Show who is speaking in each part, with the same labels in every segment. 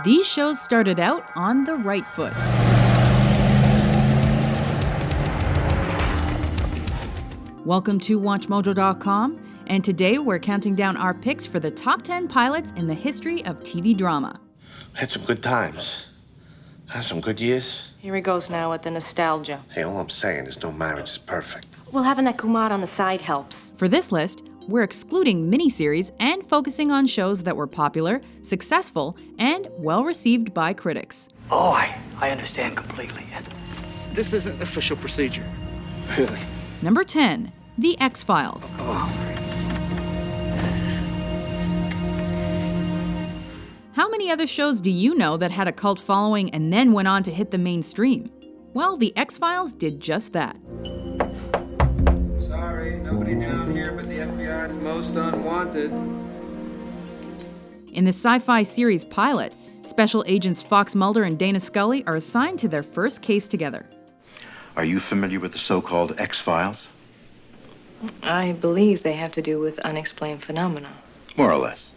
Speaker 1: These shows started out on the right foot. Welcome to WatchMojo.com, and today we're counting down our picks for the top 10 pilots in the history of TV drama.
Speaker 2: Had some good times. Had some good years.
Speaker 3: Here he goes now with the nostalgia.
Speaker 2: Hey, all I'm saying is no marriage is perfect.
Speaker 3: Well, having that Kumar on the side helps.
Speaker 1: For this list, we're excluding miniseries and focusing on shows that were popular, successful, and well-received by critics.
Speaker 4: Oh, I understand completely.
Speaker 5: This isn't official procedure. Really?
Speaker 1: Number 10, The X-Files. How many other shows do you know that had a cult following and then went on to hit the mainstream? Well, The X-Files did just that.
Speaker 6: Sorry, nobody down here but the FBI's most unwanted.
Speaker 1: In the sci-fi series pilot, Special Agents Fox Mulder and Dana Scully are assigned to their first case together.
Speaker 7: Are you familiar with the so-called X-Files?
Speaker 8: I believe they have to do with unexplained phenomena.
Speaker 7: More or less.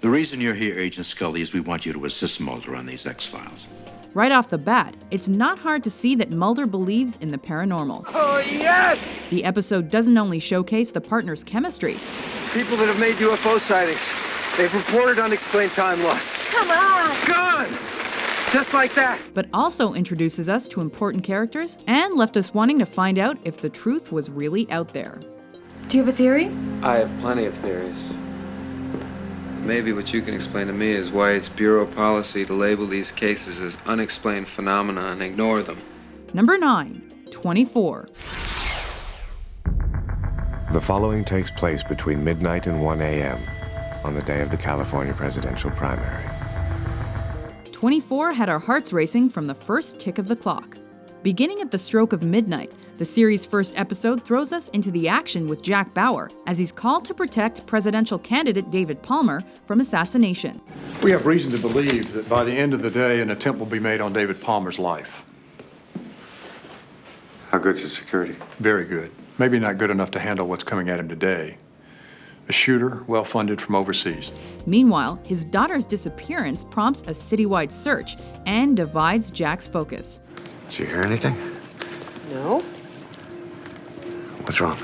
Speaker 7: The reason you're here, Agent Scully, is we want you to assist Mulder on these X-Files.
Speaker 1: Right off the bat, it's not hard to see that Mulder believes in the paranormal.
Speaker 6: Oh, yes!
Speaker 1: The episode doesn't only showcase the partners' chemistry.
Speaker 6: People that have made UFO sightings, they've reported unexplained time loss.
Speaker 3: Come on!
Speaker 6: Gone! Just like that.
Speaker 1: But also introduces us to important characters and left us wanting to find out if the truth was really out there.
Speaker 8: Do you have a theory?
Speaker 6: I have plenty of theories. Maybe what you can explain to me is why it's bureau policy to label these cases as unexplained phenomena and ignore them.
Speaker 1: Number 9, 24.
Speaker 9: The following takes place between midnight and 1 a.m. on the day of the California presidential primary.
Speaker 1: 24 had our hearts racing from the first tick of the clock. Beginning at the stroke of midnight, the series' first episode throws us into the action with Jack Bauer as he's called to protect presidential candidate David Palmer from assassination.
Speaker 10: We have reason to believe that by the end of the day, an attempt will be made on David Palmer's life.
Speaker 11: How good's his security?
Speaker 10: Very good. Maybe not good enough to handle what's coming at him today. A shooter, well-funded from overseas.
Speaker 1: Meanwhile, his daughter's disappearance prompts a citywide search and divides Jack's focus.
Speaker 11: Did you hear anything?
Speaker 12: No.
Speaker 11: What's wrong?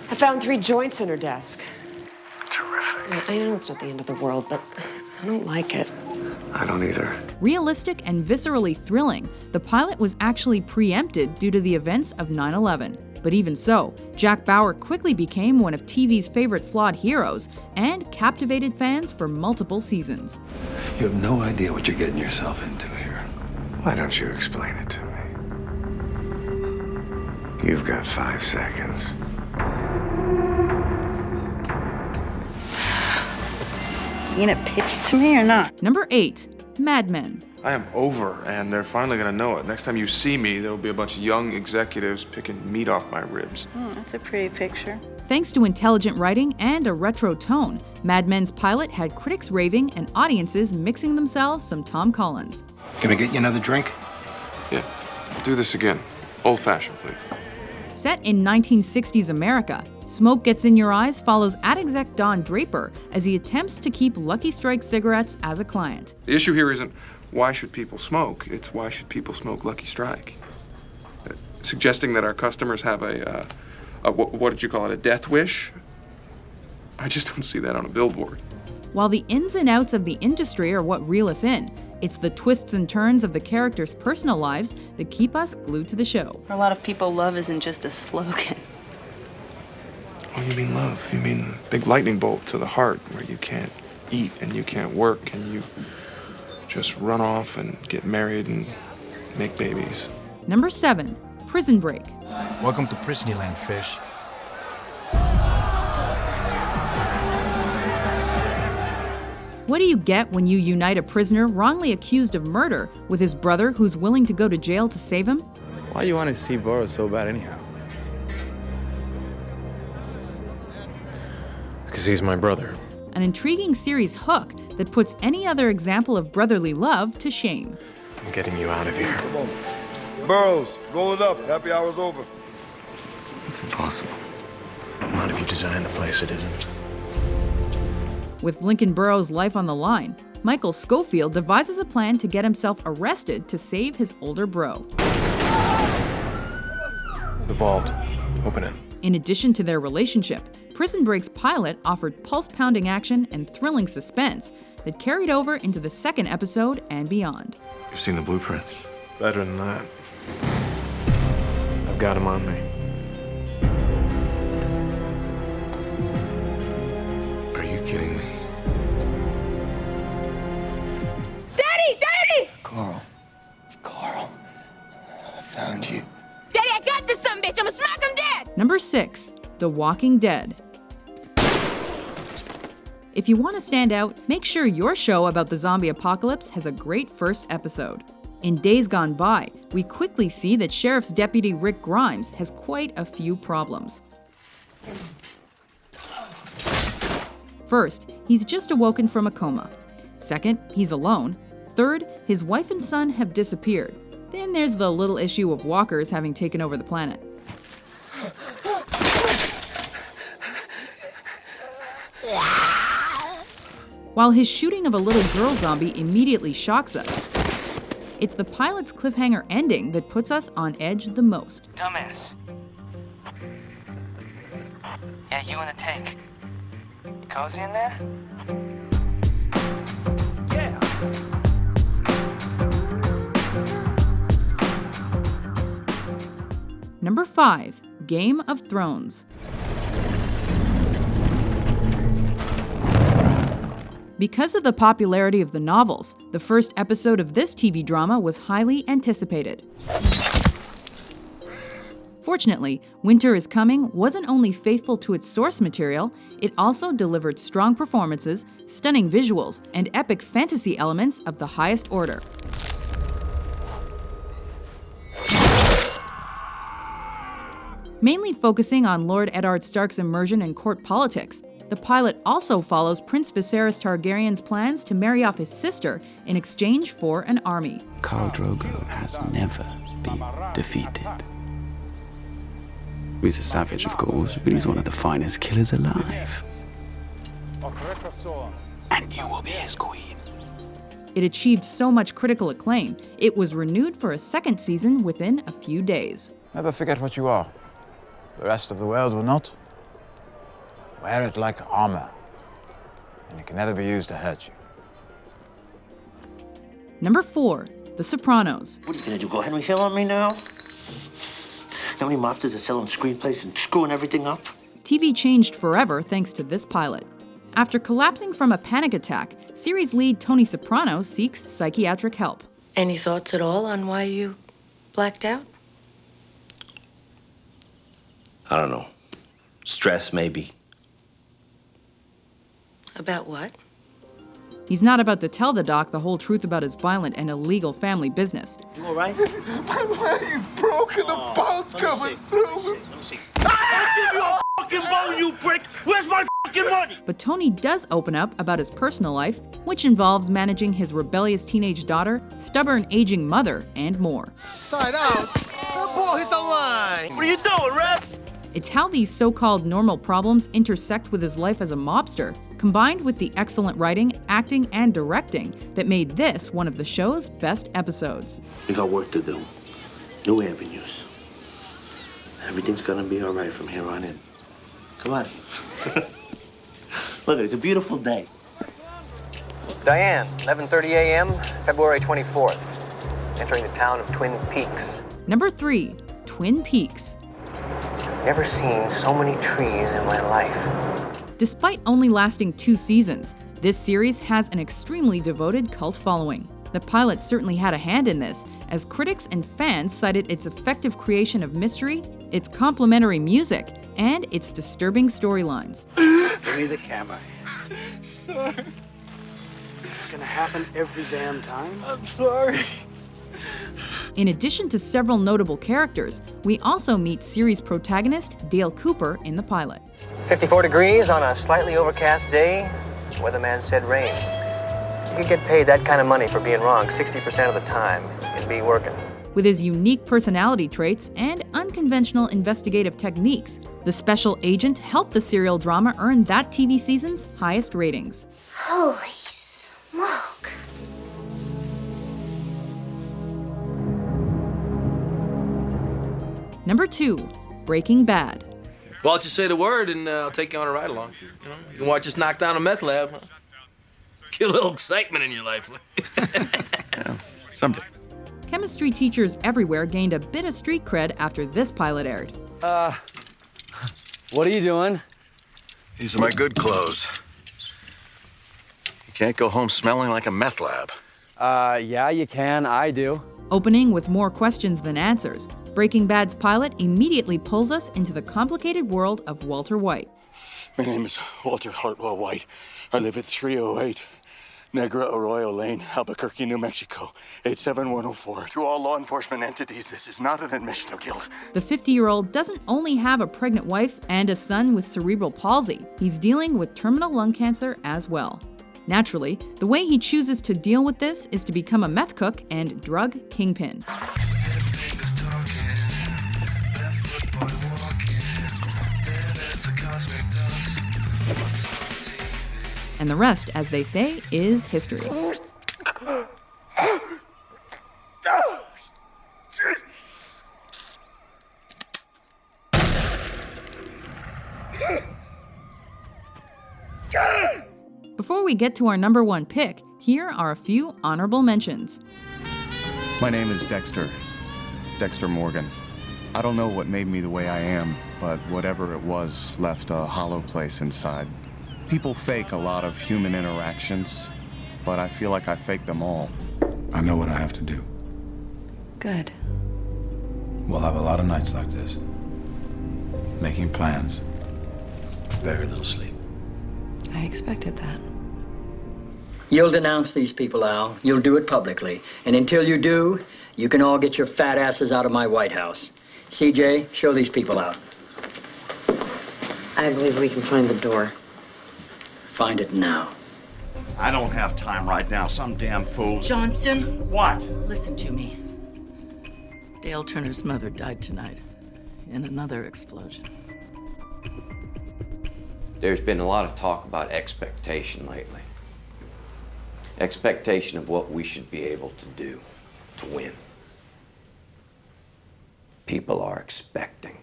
Speaker 12: I found 3 joints in her desk.
Speaker 11: Terrific.
Speaker 12: I know it's not the end of the world, but I don't like it.
Speaker 11: I don't either.
Speaker 1: Realistic and viscerally thrilling, the pilot was actually preempted due to the events of 9/11. But even so, Jack Bauer quickly became one of TV's favorite flawed heroes and captivated fans for multiple seasons.
Speaker 11: You have no idea what you're getting yourself into here. Why don't you explain it to me? You've got 5 seconds.
Speaker 13: You gonna pitch it to me or not?
Speaker 1: Number 8, Mad Men.
Speaker 14: I am over, and they're finally gonna know it. Next time you see me, there'll be a bunch of young executives picking meat off my ribs.
Speaker 13: Oh, that's a pretty picture.
Speaker 1: Thanks to intelligent writing and a retro tone, Mad Men's pilot had critics raving and audiences mixing themselves some Tom Collins.
Speaker 11: Can I get you another drink?
Speaker 14: Yeah, I'll do this again. Old-fashioned, please.
Speaker 1: Set in 1960s America, Smoke Gets in Your Eyes follows ad-exec Don Draper as he attempts to keep Lucky Strike cigarettes as a client.
Speaker 14: The issue here isn't why should people smoke, it's why should people smoke Lucky Strike. Suggesting that our customers have a what did you call it, a death wish? I just don't see that on a billboard.
Speaker 1: While the ins and outs of the industry are what reel us in, it's the twists and turns of the characters' personal lives that keep us glued to the show.
Speaker 13: For a lot of people, love isn't just a slogan.
Speaker 14: Oh, you mean love. You mean a big lightning bolt to the heart where you can't eat and you can't work and you just run off and get married and make babies.
Speaker 1: Number 7, Prison Break.
Speaker 15: Welcome to Prisonland, fish.
Speaker 1: What do you get when you unite a prisoner wrongly accused of murder with his brother who's willing to go to jail to save him?
Speaker 16: Why you want to see Boris so bad anyhow?
Speaker 17: Because he's my brother.
Speaker 1: An intriguing series hook that puts any other example of brotherly love to shame.
Speaker 17: I'm getting you out of here.
Speaker 18: Come on. Burroughs, roll it up. Happy hour's over.
Speaker 17: It's impossible. Not if you design the place, it isn't.
Speaker 1: With Lincoln Burrows' life on the line, Michael Schofield devises a plan to get himself arrested to save his older bro.
Speaker 17: The vault. Open it.
Speaker 1: In addition to their relationship, Prison Break's pilot offered pulse-pounding action and thrilling suspense that carried over into the second episode and beyond.
Speaker 17: You've seen the blueprints. Better than that. I've got them on me. Are you kidding me?
Speaker 19: Daddy! Daddy!
Speaker 2: Carl, I found you.
Speaker 19: Daddy, I got this sumbitch! I'm gonna smack him dead!
Speaker 1: Number 6, The Walking Dead. If you want to stand out, make sure your show about the zombie apocalypse has a great first episode. In Days Gone By, we quickly see that Sheriff's Deputy Rick Grimes has quite a few problems. First, he's just awoken from a coma. Second, he's alone. Third, his wife and son have disappeared. Then there's the little issue of walkers having taken over the planet. While his shooting of a little girl zombie immediately shocks us, it's the pilot's cliffhanger ending that puts us on edge the most.
Speaker 20: Dumbass. Yeah, you in the tank. You cozy in there? Yeah.
Speaker 1: Number 5, Game of Thrones. Because of the popularity of the novels, the first episode of this TV drama was highly anticipated. Fortunately, Winter is Coming wasn't only faithful to its source material, it also delivered strong performances, stunning visuals, and epic fantasy elements of the highest order. Mainly focusing on Lord Eddard Stark's immersion in court politics, the pilot also follows Prince Viserys Targaryen's plans to marry off his sister in exchange for an army.
Speaker 21: Khal Drogo has never been defeated. He's a savage, of course, but he's one of the finest killers alive. And you will be his queen.
Speaker 1: It achieved so much critical acclaim, it was renewed for a second season within a few days.
Speaker 11: Never forget what you are. The rest of the world will not. Wear it like armor, and it can never be used to hurt you.
Speaker 1: Number 4, The Sopranos.
Speaker 22: What are you gonna do, go Henry Hill on me now? How many mobsters are selling screenplays and screwing everything up?
Speaker 1: TV changed forever thanks to this pilot. After collapsing from a panic attack, series lead Tony Soprano seeks psychiatric help.
Speaker 3: Any thoughts at all on why you blacked out?
Speaker 2: I don't know. Stress, maybe.
Speaker 3: About what?
Speaker 1: He's not about to tell the doc the whole truth about his violent and illegal family business.
Speaker 22: You all right?
Speaker 18: My leg's broken, the bone's coming through.
Speaker 22: Let me see. I'll give you a fucking bone, you prick! Where's my fucking money?
Speaker 1: But Tony does open up about his personal life, which involves managing his rebellious teenage daughter, stubborn aging mother, and more.
Speaker 18: Side out. The ball hit the line.
Speaker 22: What are you doing, ref?
Speaker 1: It's how these so-called normal problems intersect with his life as a mobster, combined with the excellent writing, acting, and directing that made this one of the show's best episodes.
Speaker 22: We got work to do. New avenues. Everything's gonna be all right from here on in. Come on. Look, it's a beautiful day.
Speaker 23: Diane, 11:30 a.m., February 24th. Entering the town of Twin Peaks.
Speaker 1: Number 3, Twin Peaks.
Speaker 23: Never seen so many trees in my life.
Speaker 1: Despite only lasting 2 seasons, this series has an extremely devoted cult following. The pilot certainly had a hand in this, as critics and fans cited its effective creation of mystery, its complimentary music, and its disturbing storylines.
Speaker 4: Give me the camera.
Speaker 5: Sorry.
Speaker 4: Is this gonna happen every damn time?
Speaker 5: I'm sorry.
Speaker 1: In addition to several notable characters, we also meet series protagonist Dale Cooper in the pilot.
Speaker 23: 54 degrees on a slightly overcast day. Weatherman said rain. You could get paid that kind of money for being wrong 60% of the time. You'd be working.
Speaker 1: With his unique personality traits and unconventional investigative techniques, the special agent helped the serial drama earn that TV season's highest ratings.
Speaker 19: Holy
Speaker 3: Smoke.
Speaker 1: Number 2, Breaking Bad.
Speaker 6: Why don't you say the word and I'll take you on a ride along. You can watch us knock down a meth lab. Huh? Get a little excitement in your life.
Speaker 17: Yeah, someday.
Speaker 1: Chemistry teachers everywhere gained a bit of street cred after this pilot aired.
Speaker 7: What are you doing?
Speaker 17: These are my good clothes. You can't go home smelling like a meth lab.
Speaker 7: Yeah, you can. I do.
Speaker 1: Opening with more questions than answers, Breaking Bad's pilot immediately pulls us into the complicated world of Walter White.
Speaker 8: My name is Walter Hartwell White. I live at 308 Negra Arroyo Lane, Albuquerque, New Mexico, 87104. To all law enforcement entities, this is not an admission of guilt.
Speaker 1: The 50-year-old doesn't only have a pregnant wife and a son with cerebral palsy, he's dealing with terminal lung cancer as well. Naturally, the way he chooses to deal with this is to become a meth cook and drug kingpin. And the rest, as they say, is history. Before we get to our number 1 pick, here are a few honorable mentions.
Speaker 24: My name is Dexter Morgan. I don't know what made me the way I am, but whatever it was left a hollow place inside. People fake a lot of human interactions, but I feel like I fake them all.
Speaker 15: I know what I have to do.
Speaker 3: Good.
Speaker 15: We'll have a lot of nights like this. Making plans. Very little sleep.
Speaker 3: I expected that.
Speaker 25: You'll denounce these people, Al. You'll do it publicly. And until you do, you can all get your fat asses out of my White House. CJ, show these people out.
Speaker 12: I believe we can find the door.
Speaker 25: Find it now.
Speaker 26: I don't have time right now. Some damn fool.
Speaker 27: Johnston?
Speaker 26: What?
Speaker 27: Listen to me. Dale Turner's mother died tonight in another explosion.
Speaker 28: There's been a lot of talk about expectation lately. Expectation of what we should be able to do to win. People are expecting.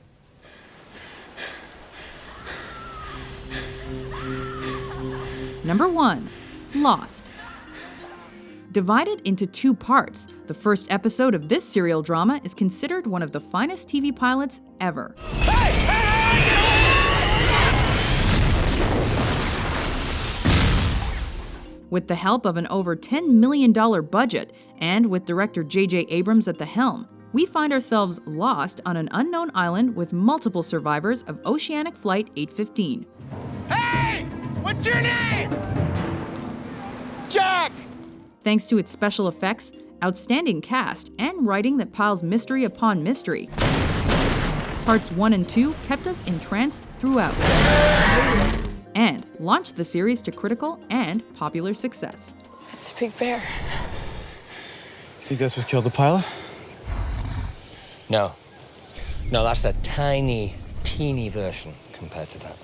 Speaker 1: Number 1, Lost. Divided into 2 parts, the first episode of this serial drama is considered one of the finest TV pilots ever. With the help of an over $10 million budget, and with director J.J. Abrams at the helm, we find ourselves lost on an unknown island with multiple survivors of Oceanic Flight 815.
Speaker 29: Hey! What's your name? Jack!
Speaker 1: Thanks to its special effects, outstanding cast, and writing that piles mystery upon mystery, parts 1 and 2 kept us entranced throughout, and launched the series to critical and popular success.
Speaker 12: It's a big bear.
Speaker 15: You think that's what killed the pilot?
Speaker 30: No. No, that's a tiny, teeny version compared to that.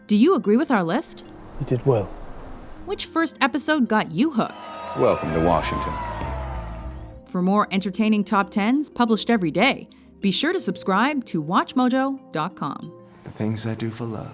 Speaker 1: Do you agree with our list?
Speaker 15: You did well.
Speaker 1: Which first episode got you hooked?
Speaker 24: Welcome to Washington.
Speaker 1: For more entertaining top 10s published every day, be sure to subscribe to WatchMojo.com.
Speaker 9: The things I do for love.